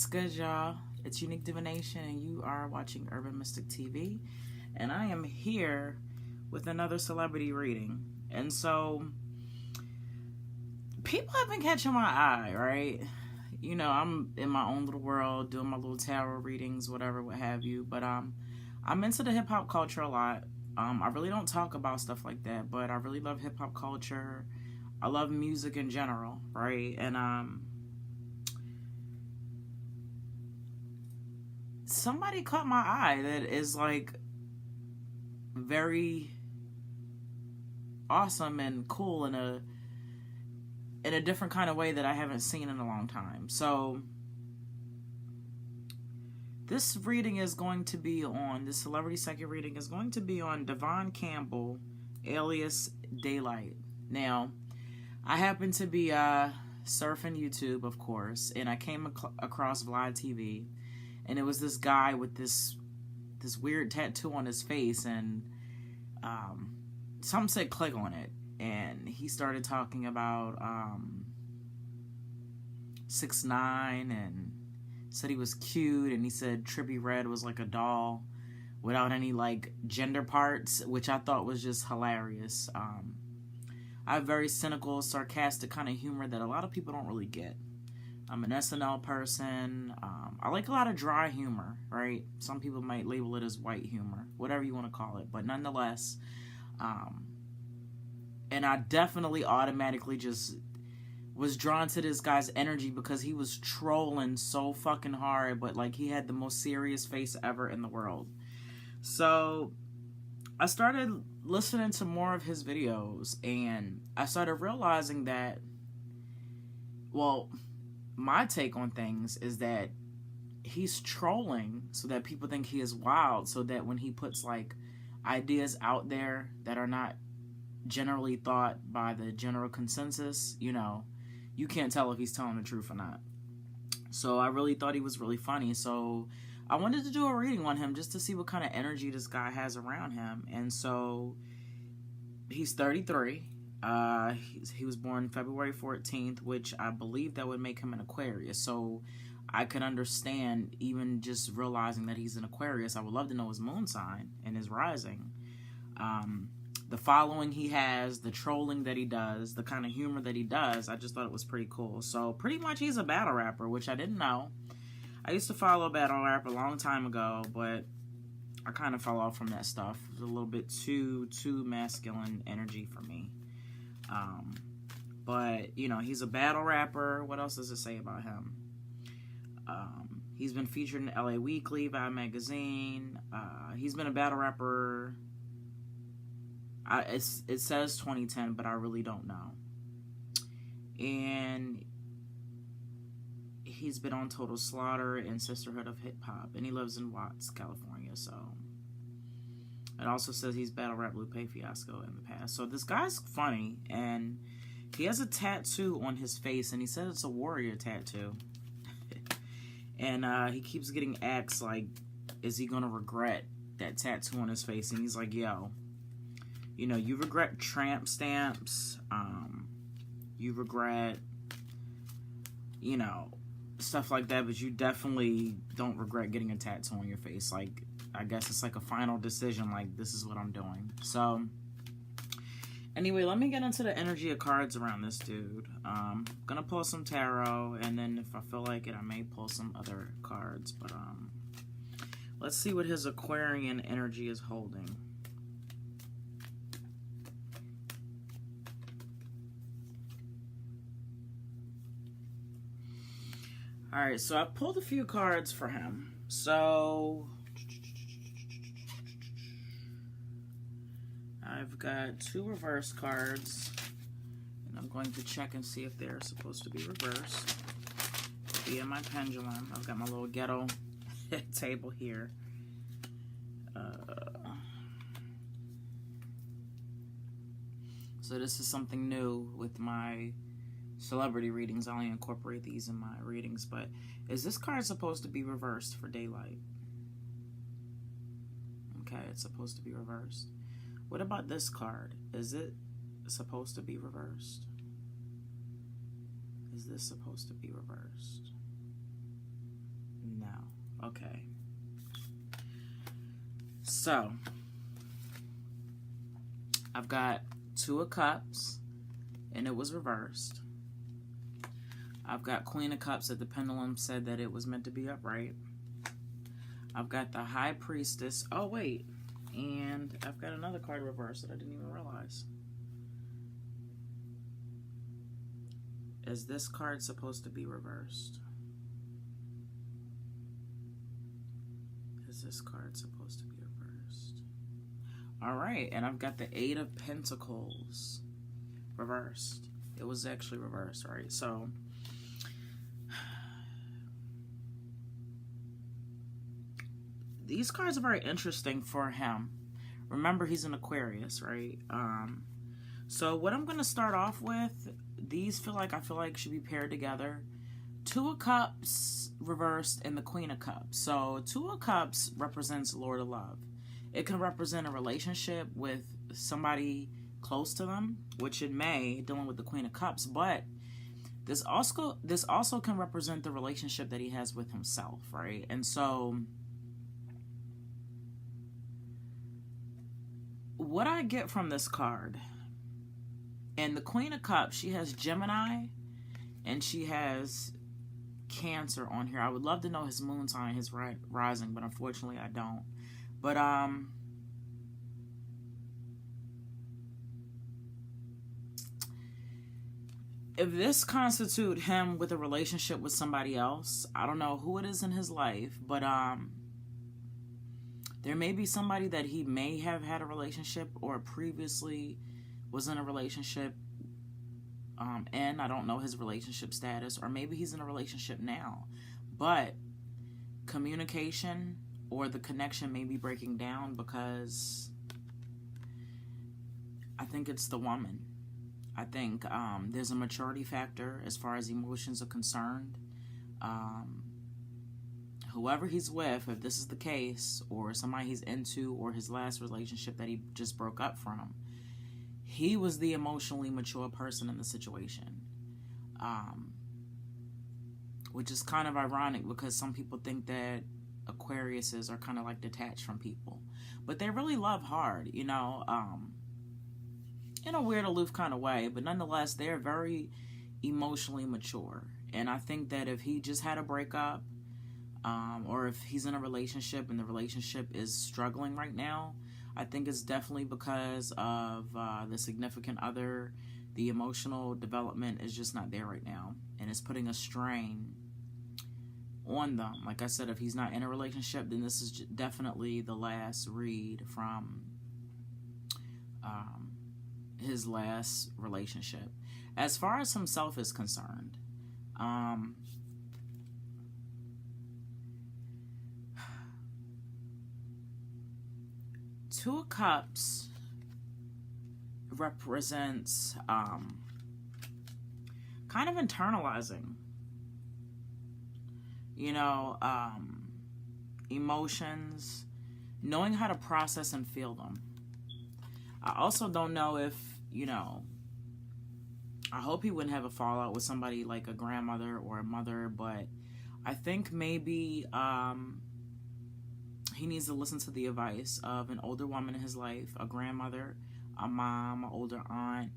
good, y'all? It's Unique Divination, and you are watching Urban Mystic TV. And I am here with another celebrity reading. And so, people have been catching my eye, right? You know, I'm in my own little world, doing my little tarot readings, whatever, what have you. But I'm into the hip hop culture a lot. I really don't talk about stuff like that, but I really love hip hop culture. I love music in general, right? And somebody caught my eye that is like very awesome and cool in a different kind of way that I haven't seen in a long time. So this reading is going to be on, this celebrity psychic reading is going to be on Devon Campbell, alias DAYLYT. Now, I happen to be surfing YouTube, of course, and I came across Vlad TV, and it was this guy with this weird tattoo on his face, and something said click on it, and he started talking about 6ix9ine, and said he was cute, and he said Trippie Redd was like a doll without any like gender parts, which I thought was just hilarious. I have very cynical, sarcastic kind of humor that a lot of people don't really get. I'm an SNL person. I like a lot of dry humor, right? Some people might label it as white humor, whatever you want to call it. But nonetheless, and I definitely automatically just was drawn to this guy's energy because he was trolling so fucking hard, but like he had the most serious face ever in the world. So I started listening to more of his videos, and I started realizing that, well, my take on things is that he's trolling so that people think he is wild, so that when he puts like ideas out there that are not generally thought by the general consensus, you know, you can't tell if he's telling the truth or not. So I really thought he was really funny. So I wanted to do a reading on him just to see what kind of energy this guy has around him. And so he's 33. He was born February 14th, which I believe that would make him an Aquarius. So I could understand, even just realizing that he's an Aquarius, I would love to know his moon sign and his rising. The following he has, the trolling that he does, the kind of humor that he does, I just thought it was pretty cool. So pretty much he's a battle rapper, which I didn't know. I used to follow a battle rap a long time ago, but I kind of fell off from that stuff. It was a little bit too masculine energy for me. But, you know, he's a battle rapper. What else does it say about him? He's been featured in LA Weekly, Vibe Magazine. He's been a battle rapper. It says 2010, but I really don't know. And he's been on Total Slaughter and Sisterhood of Hip Hop, and he lives in Watts, California. So it also says he's battle rap Lupe Fiasco in the past. So this guy's funny, and he has a tattoo on his face, and he says it's a warrior tattoo. And he keeps getting asked, like, is he gonna regret that tattoo on his face? And he's like, yo, you know, you regret tramp stamps, you regret, you know, stuff like that, but you definitely don't regret getting a tattoo on your face. Like, I guess it's like a final decision, like, this is what I'm doing. So anyway, let me get into the energy of cards around this dude. Gonna pull some tarot, and then if I feel like it, I may pull some other cards. But let's see what his Aquarian energy is holding. Alright, so I pulled a few cards for him. So I've got 2 reverse cards, and I'm going to check and see if they're supposed to be reversed. Via my pendulum. I've got my little ghetto table here. So this is something new with my celebrity readings. I only incorporate these in my readings, but is this card supposed to be reversed for DAYLYT? Okay, it's supposed to be reversed. What about this card? Is it supposed to be reversed? Is this supposed to be reversed? No. Okay. So, I've got Two of Cups, and it was reversed. I've got Queen of Cups that the pendulum said that it was meant to be upright. I've got the High Priestess. Oh, wait. And I've got another card reversed that I didn't even realize. Is this card supposed to be reversed? Is this card supposed to be reversed? All right, and I've got the Eight of Pentacles reversed. It was actually reversed, right? So, these cards are very interesting for him. Remember, he's an Aquarius, right? So what I'm going to start off with, these I feel like should be paired together. Two of Cups reversed and the Queen of Cups. So Two of Cups represents Lord of Love. It can represent a relationship with somebody close to them, which it may, dealing with the Queen of Cups, but this also can represent the relationship that he has with himself, right? And so what I get from this card, and the Queen of Cups, she has Gemini and she has Cancer on here. I would love to know his moon sign, his rising, but unfortunately I don't. But if this constitute him with a relationship with somebody else, I don't know who it is in his life, but there may be somebody that he may have had a relationship or previously was in a relationship and I don't know his relationship status, or maybe he's in a relationship now, but communication or the connection may be breaking down because I think it's the woman. I think there's a maturity factor as far as emotions are concerned. Whoever he's with, if this is the case, or somebody he's into, or his last relationship that he just broke up from, he was the emotionally mature person in the situation. Which is kind of ironic because some people think that Aquariuses are kind of like detached from people. But they really love hard, you know, in a weird, aloof kind of way. But nonetheless, they're very emotionally mature. And I think that if he just had a breakup, or if he's in a relationship and the relationship is struggling right now, I think it's definitely because of the significant other. The emotional development is just not there right now, and it's putting a strain on them. Like I said, if he's not in a relationship, then this is definitely the last read from his last relationship. As far as himself is concerned, Two of Cups represents kind of internalizing, you know, emotions, knowing how to process and feel them. I also don't know if, you know, I hope he wouldn't have a fallout with somebody like a grandmother or a mother, but I think maybe he needs to listen to the advice of an older woman in his life, a grandmother, a mom, an older aunt.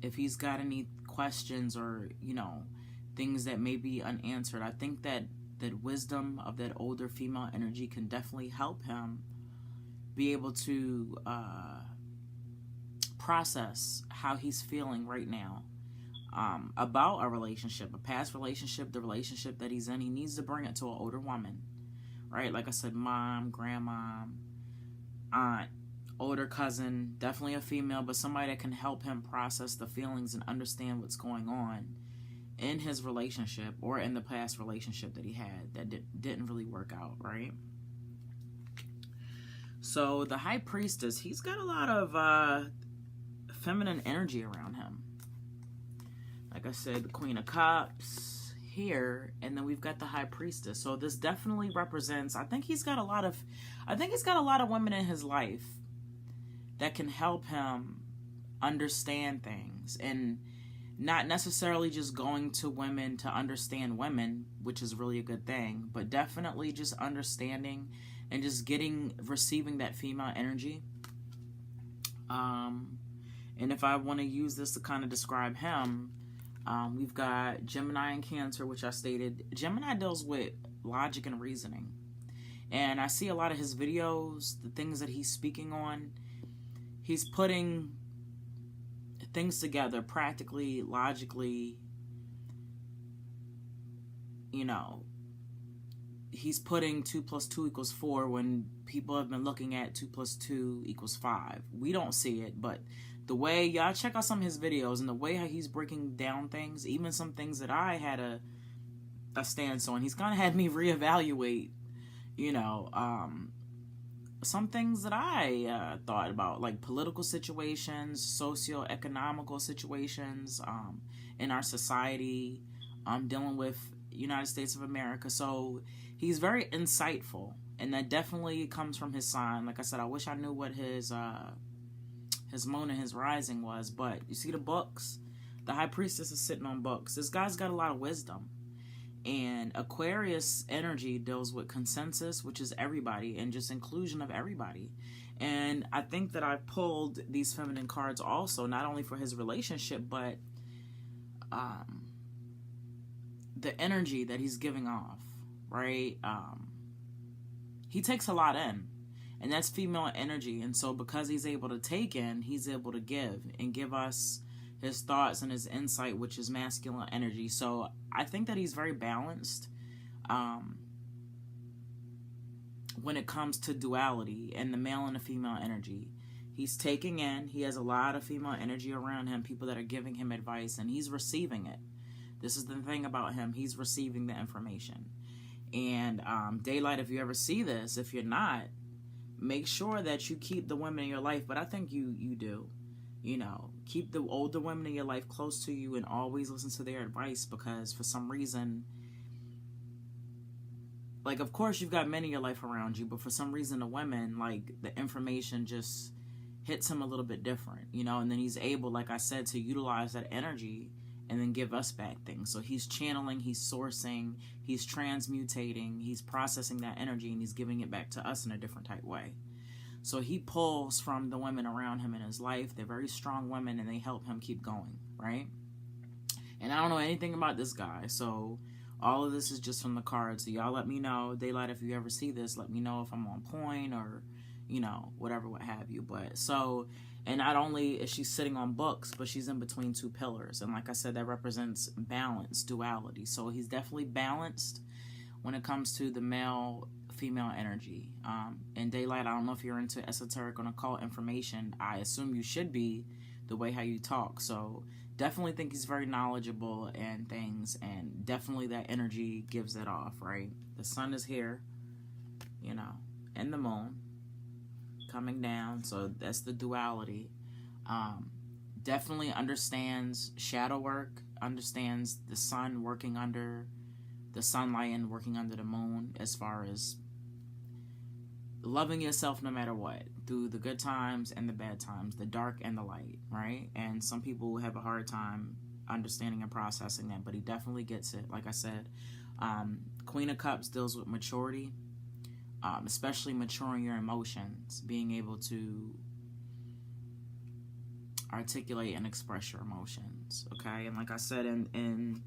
If he's got any questions or, you know, things that may be unanswered, I think that wisdom of that older female energy can definitely help him be able to process how he's feeling right now about a relationship, a past relationship, the relationship that he's in. He needs to bring it to an older woman, right? Like I said, mom, grandma, aunt, older cousin, definitely a female, but somebody that can help him process the feelings and understand what's going on in his relationship or in the past relationship that he had that didn't really work out, right? So the High Priestess, he's got a lot of feminine energy around him. Like I said, the Queen of Cups here, and then we've got the High Priestess. So this definitely represents, I think he's got a lot of women in his life that can help him understand things. And not necessarily just going to women to understand women, which is really a good thing, but definitely just understanding and just receiving that female energy. And if I want to use this to kind of describe him, we've got Gemini and Cancer, which I stated. Gemini deals with logic and reasoning. And I see a lot of his videos, the things that he's speaking on, he's putting things together practically, logically, you know. He's putting 2 + 2 = 4 when people have been looking at 2 + 2 = 5. We don't see it, but the way, y'all check out some of his videos and the way how he's breaking down things, even some things that I had a stance on, he's kind of had me reevaluate, you know, some things that I thought about, like political situations, socio-economical situations in our society, dealing with United States of America. So he's very insightful, and that definitely comes from his sign. Like I said, I wish I knew what his moon and his rising was, but you see the books, the high priestess is sitting on books. This guy's got a lot of wisdom. And Aquarius energy deals with consensus, which is everybody, and just inclusion of everybody. And I think that I pulled these feminine cards also, not only for his relationship, but the energy that he's giving off, right? He takes a lot in, and that's female energy. And so because he's able to take in, he's able to give us his thoughts and his insight, which is masculine energy. So I think that he's very balanced when it comes to duality and the male and the female energy. He's taking in, he has a lot of female energy around him, people that are giving him advice, and he's receiving it. This is the thing about him, he's receiving the information. And DAYLYT, if you ever see this, if you're not, make sure that you keep the women in your life, but I think you do. You know, keep the older women in your life close to you and always listen to their advice, because for some reason, like, of course you've got men in your life around you, but for some reason the women, like, the information just hits him a little bit different, you know, and then he's able, like I said, to utilize that energy and then give us back things. So he's channeling, he's sourcing, he's transmutating, he's processing that energy, and he's giving it back to us in a different type way. So he pulls from the women around him in his life. They're very strong women, and they help him keep going, right? And I don't know anything about this guy, so all of this is just from the cards. So y'all let me know, DAYLYT, if you ever see this, let me know if I'm on point or, you know, whatever, what have you. But so, and not only is she sitting on books, but she's in between two pillars. And like I said, that represents balance, duality. So he's definitely balanced when it comes to the male-female energy. And DAYLYT, I don't know if you're into esoteric or occult information. I assume you should be, the way how you talk. So definitely think he's very knowledgeable and things, and definitely that energy gives it off, right? The sun is here, you know, and the moon coming down, so that's the duality. Definitely understands shadow work, understands the sun working under the sunlight and working under the moon, as far as loving yourself no matter what, through the good times and the bad times, the dark and the light, right? And some people have a hard time understanding and processing that, but he definitely gets it. Like I said, Queen of Cups deals with maturity, especially maturing your emotions, being able to articulate and express your emotions, okay? And like I said in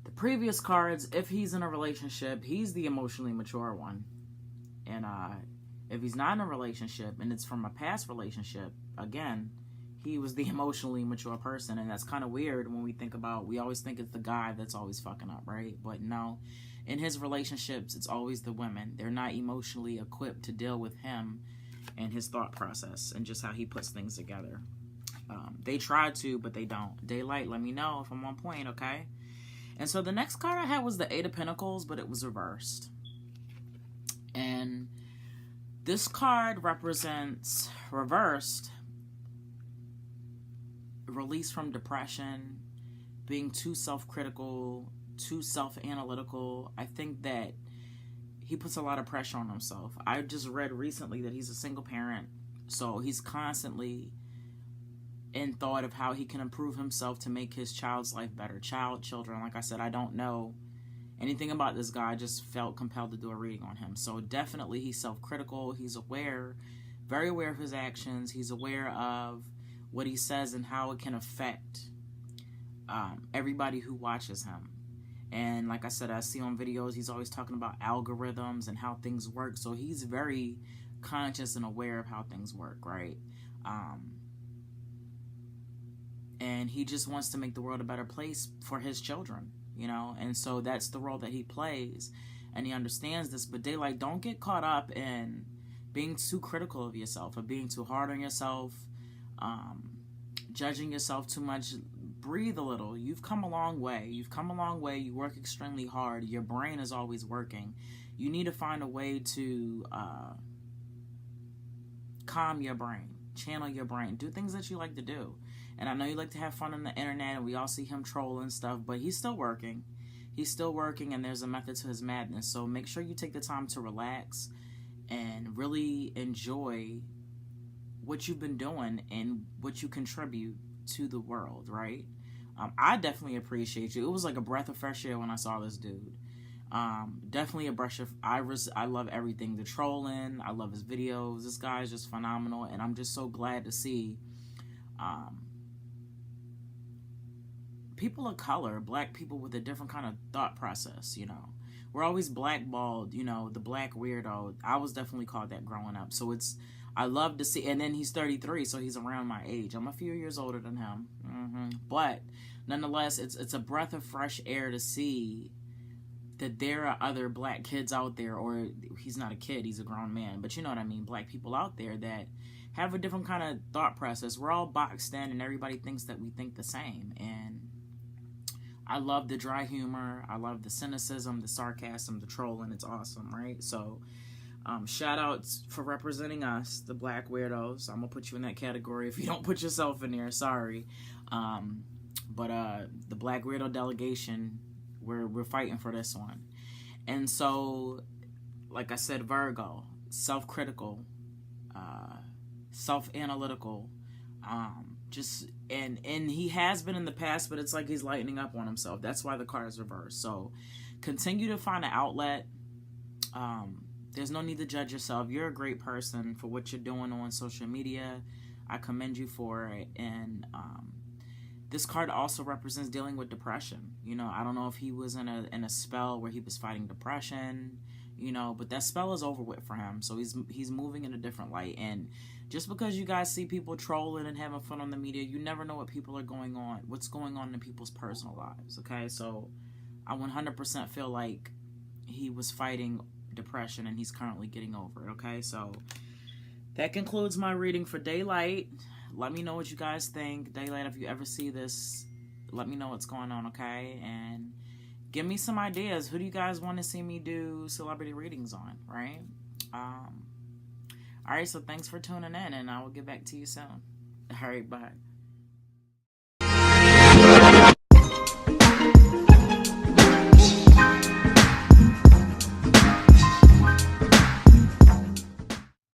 the previous cards, if he's in a relationship, he's the emotionally mature one. And if he's not in a relationship and it's from a past relationship, again, he was the emotionally mature person. And that's kind of weird when we think about, we always think it's the guy that's always fucking up, right? But no, in his relationships, it's always the women. They're not emotionally equipped to deal with him and his thought process and just how he puts things together. They try to, but they don't. DAYLYT, let me know if I'm on point, okay? And so the next card I had was the Eight of Pentacles, but it was reversed. And this card represents, reversed, release from depression, being too self-critical, too self-analytical. I think that he puts a lot of pressure on himself. I just read recently that he's a single parent, so he's constantly in thought of how he can improve himself to make his child's life better. Children, like I said, I don't know anything about this guy. I just felt compelled to do a reading on him. So definitely he's self-critical. He's aware, very aware of his actions. He's aware of what he says and how it can affect everybody who watches him. And like I said, I see on videos, he's always talking about algorithms and how things work. So he's very conscious and aware of how things work, right? And he just wants to make the world a better place for his children, you know? And so that's the role that he plays. And he understands this. But DAYLYT, don't get caught up in being too critical of yourself or being too hard on yourself, judging yourself too much. Breathe a little. You've come a long way. You've come a long way. You work extremely hard. Your brain is always working. You need to find a way to calm your brain, channel your brain, do things that you like to do. And I know you like to have fun on the internet, and we all see him trolling stuff, but he's still working. He's still working, and there's a method to his madness. So make sure you take the time to relax and really enjoy what you've been doing and what you contribute to the world, right? I definitely appreciate you. It was like a breath of fresh air when I saw this dude. Definitely a brush of iris. I love everything. The trolling, I love his videos. This guy is just phenomenal, and I'm just so glad to see people of color, black people with a different kind of thought process, you know. We're always blackballed, you know, the black weirdo. I was definitely called that growing up. So I love to see, and then he's 33, so he's around my age. I'm a few years older than him. But nonetheless, it's a breath of fresh air to see that there are other black kids out there, or he's not a kid, he's a grown man, but you know what I mean, black people out there that have a different kind of thought process. We're all boxed in, and everybody thinks that we think the same, and I love the dry humor, I love the cynicism, the sarcasm, the trolling. It's awesome, right? So shout outs for representing us, the black weirdos. I'm gonna put you in that category if you don't put yourself in there, sorry. But the black weirdo delegation, we're fighting for this one. And so, like I said, Virgo, self-critical, self-analytical, and he has been in the past, but it's like he's lightening up on himself. That's why the card is reversed. So continue to find an outlet. There's no need to judge yourself. You're a great person for what you're doing on social media. I commend you for it. And this card also represents dealing with depression. You know, I don't know if he was in a spell where he was fighting depression, you know, but that spell is over with for him. So he's moving in a different light. And just because you guys see people trolling and having fun on the media, you never know what's going on in people's personal lives, okay? So I 100% feel like he was fighting depression and he's currently getting over it, okay? So that concludes my reading for DAYLYT. Let me know what you guys think. DAYLYT, if you ever see this, let me know what's going on, okay? And give me some ideas. Who do you guys want to see me do celebrity readings on, right? All right, so thanks for tuning in, and I will get back to you soon. All right, bye.